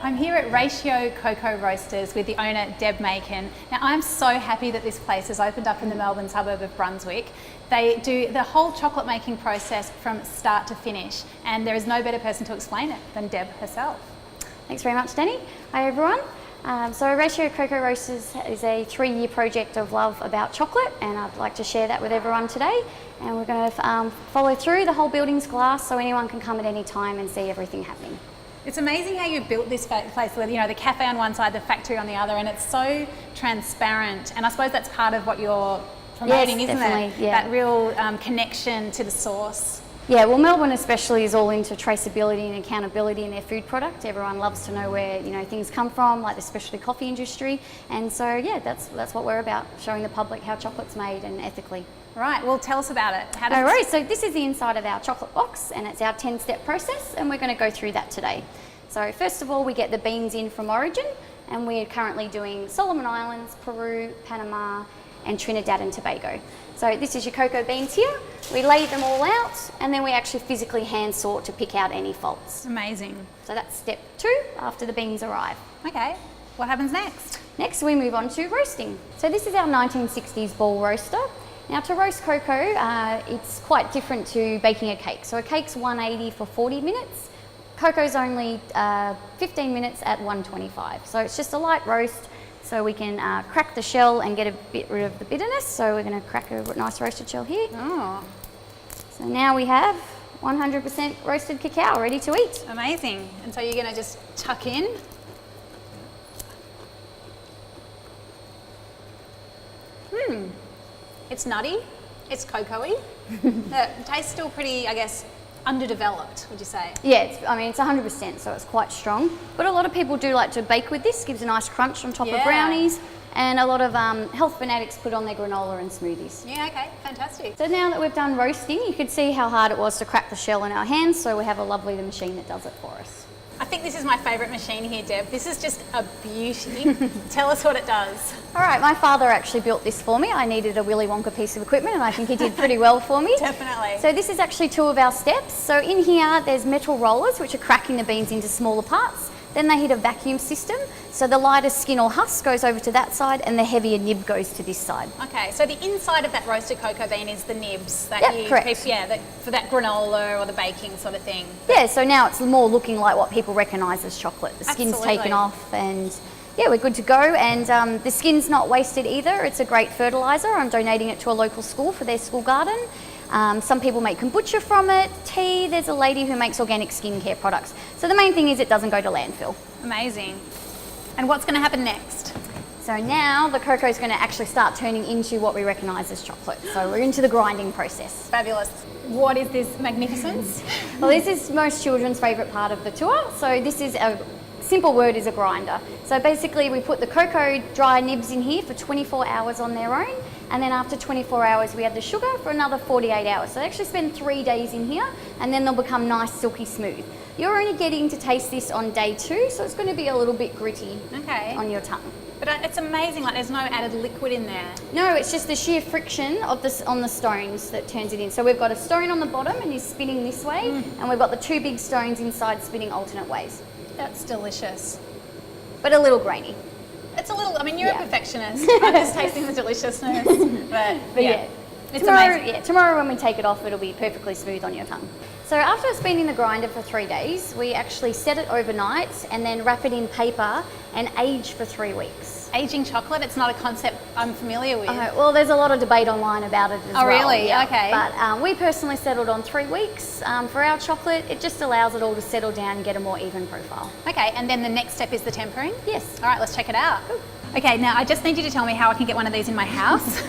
I'm here at Ratio Coco Roasters with the owner, Deb Macon. Now, I'm so happy that this place has opened up in the Melbourne suburb of Brunswick. They do the whole chocolate making process from start to finish, and there is no better person to explain it than Deb herself. Thanks very much, Danny. Hi, everyone. So Ratio Coco Roasters is a 3-year project of love about chocolate, and I'd like to share that with everyone today. And we're going to follow through. The whole building's glass, so anyone can come at any time and see everything happening. It's amazing how you built this place with, the cafe on one side, the factory on the other, and it's so transparent. And I suppose that's part of what you're promoting, yes, isn't definitely, it? Yeah. That real connection to the source. Yeah, well, Melbourne especially is all into traceability and accountability in their food product. Everyone loves to know where things come from, like the specialty coffee industry. And so, yeah, that's what we're about, showing the public how chocolate's made and ethically. Right, well, tell us about it. All right, so this is the inside of our chocolate box, and it's our 10-step process, and we're going to go through that today. So first of all, we get the beans in from origin, and we're currently doing Solomon Islands, Peru, Panama, and Trinidad and Tobago. So this is your cocoa beans here. We lay them all out, and then we actually physically hand sort to pick out any faults. Amazing. So that's step 2 after the beans arrive. Okay, what happens next? Next, we move on to roasting. So this is our 1960s ball roaster. Now, to roast cocoa, it's quite different to baking a cake. So a cake's 180 for 40 minutes. Cocoa's only 15 minutes at 125. So it's just a light roast, so we can crack the shell and get a bit rid of the bitterness. So we're going to crack a nice roasted shell here. Oh. So now we have 100% roasted cacao ready to eat. Amazing. And so you're going to just tuck in. It's nutty, it's cocoa-y. The taste's still pretty, I guess, underdeveloped, would you say? Yeah, it's 100%, so it's quite strong. But a lot of people do like to bake with this, gives a nice crunch on top of brownies. And a lot of health fanatics put on their granola and smoothies. Yeah, okay, fantastic. So now that we've done roasting, you could see how hard it was to crack the shell in our hands, so we have a lovely machine that does it for us. I think this is my favourite machine here, Deb. This is just a beauty. Tell us what it does. All right, my father actually built this for me. I needed a Willy Wonka piece of equipment, and I think he did pretty well for me. Definitely. So this is actually 2 of our steps. So in here, there's metal rollers, which are cracking the beans into smaller parts. Then they hit a vacuum system, so the lighter skin or husk goes over to that side, and the heavier nib goes to this side. Okay, so the inside of that roasted cocoa bean is the nibs that correct. for that granola or the baking sort of thing. Yeah, so now it's more looking like what people recognise as chocolate. The skin's taken off, and yeah, we're good to go. And the skin's not wasted either. It's a great fertiliser. I'm donating it to a local school for their school garden. Some people make kombucha from it, tea. There's a lady who makes organic skincare products. So the main thing is it doesn't go to landfill. Amazing. And what's going to happen next? So now the cocoa is going to actually start turning into what we recognise as chocolate. So we're into the grinding process. Fabulous. What is this magnificence? Well, this is most children's favourite part of the tour. So this is a simple word is a grinder. So basically we put the cocoa dry nibs in here for 24 hours on their own, and then after 24 hours we add the sugar for another 48 hours. So they actually spend 3 days in here, and then they'll become nice silky smooth. You're only getting to taste this on day 2, so it's going to be a little bit gritty on your tongue. But it's amazing, like there's no added liquid in there. No, it's just the sheer friction of this on the stones that turns it in. So we've got a stone on the bottom and is spinning this way, and we've got the 2 big stones inside spinning alternate ways. That's delicious. But a little grainy. It's a little, you're a perfectionist. I'm just tasting the deliciousness. But yeah, it's amazing. Yeah, tomorrow when we take it off, it'll be perfectly smooth on your tongue. So after it's been in the grinder for 3 days, we actually set it overnight and then wrap it in paper and age for 3 weeks. Aging chocolate, it's not a concept I'm familiar with. Well, there's a lot of debate online about it as well. Oh, really? Yeah. Okay. But we personally settled on 3 weeks. For our chocolate, it just allows it all to settle down and get a more even profile. Okay, and then the next step is the tempering? Yes. All right, let's check it out. Cool. Okay, now I just need you to tell me how I can get one of these in my house.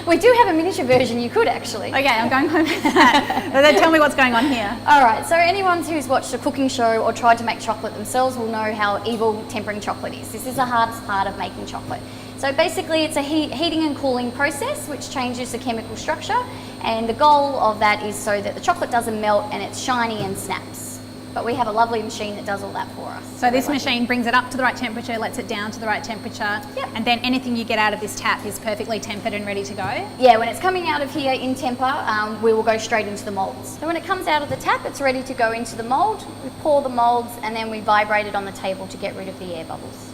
We do have a miniature version, you could actually. Okay, I'm going home with that. But then tell me what's going on here. All right, so anyone who's watched a cooking show or tried to make chocolate themselves will know how evil tempering chocolate is. This is the hardest part of making chocolate. So basically it's a heating and cooling process which changes the chemical structure, and the goal of that is so that the chocolate doesn't melt and it's shiny and snaps. but we have a lovely machine that does all that for us. So this machine brings it up to the right temperature, lets it down to the right temperature, Yep. and then anything you get out of this tap is perfectly tempered and ready to go. Yeah, when it's coming out of here in temper, we will go straight into the molds. So when it comes out of the tap, it's ready to go into the mold. We pour the molds and then we vibrate it on the table to get rid of the air bubbles.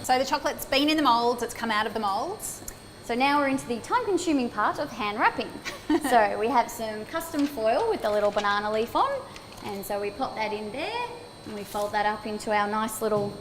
So the chocolate's been in the molds, it's come out of the molds. So now we're into the time-consuming part of hand wrapping. So we have some custom foil with the little banana leaf on, and so we pop that in there, and we fold that up into our nice little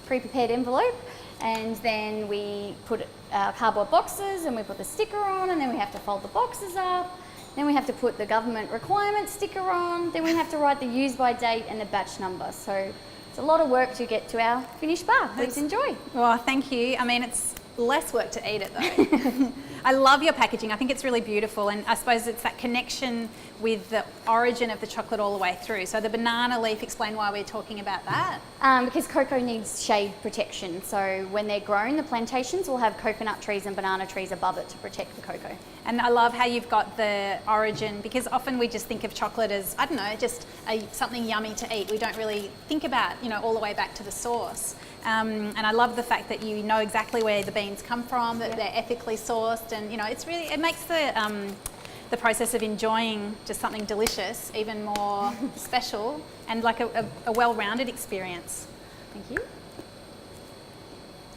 pre-prepared envelope, and then we put our cardboard boxes, and we put the sticker on, and then we have to fold the boxes up, then we have to put the government requirement sticker on, then we have to write the use by date and the batch number. So it's a lot of work to get to our finished bar. Please enjoy. Well, thank you. I mean, it's less work to eat it though. I love your packaging. I think it's really beautiful, and I suppose it's that connection with the origin of the chocolate all the way through. So the banana leaf, explain why we're talking about that. Because cocoa needs shade protection. So when they're grown, the plantations will have coconut trees and banana trees above it to protect the cocoa. And I love how you've got the origin, because often we just think of chocolate as, I don't know, just something yummy to eat. We don't really think about, all the way back to the source. And I love the fact that you know exactly where the beans come from, that they're ethically sourced, and it makes the process of enjoying just something delicious even more special and like a well-rounded experience. Thank you.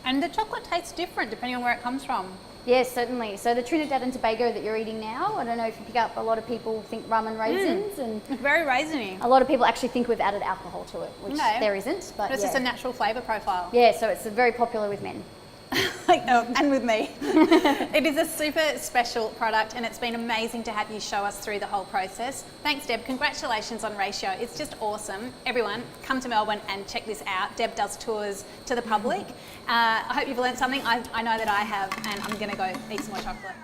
And the chocolate tastes different depending on where it comes from. Yes, certainly. So the Trinidad and Tobago that you're eating now, I don't know if you pick up, a lot of people think rum and raisins, and It's very raisiny. a lot of people actually think we've added alcohol to it, which there isn't. But it's just a natural flavour profile. Yeah, so it's very popular with men. And with me. It is a super special product, and it's been amazing to have you show us through the whole process. Thanks, Deb. Congratulations on Ratio. It's just awesome. Everyone, come to Melbourne and check this out. Deb does tours to the public. I hope you've learned something. I know that I have, and I'm going to go eat some more chocolate.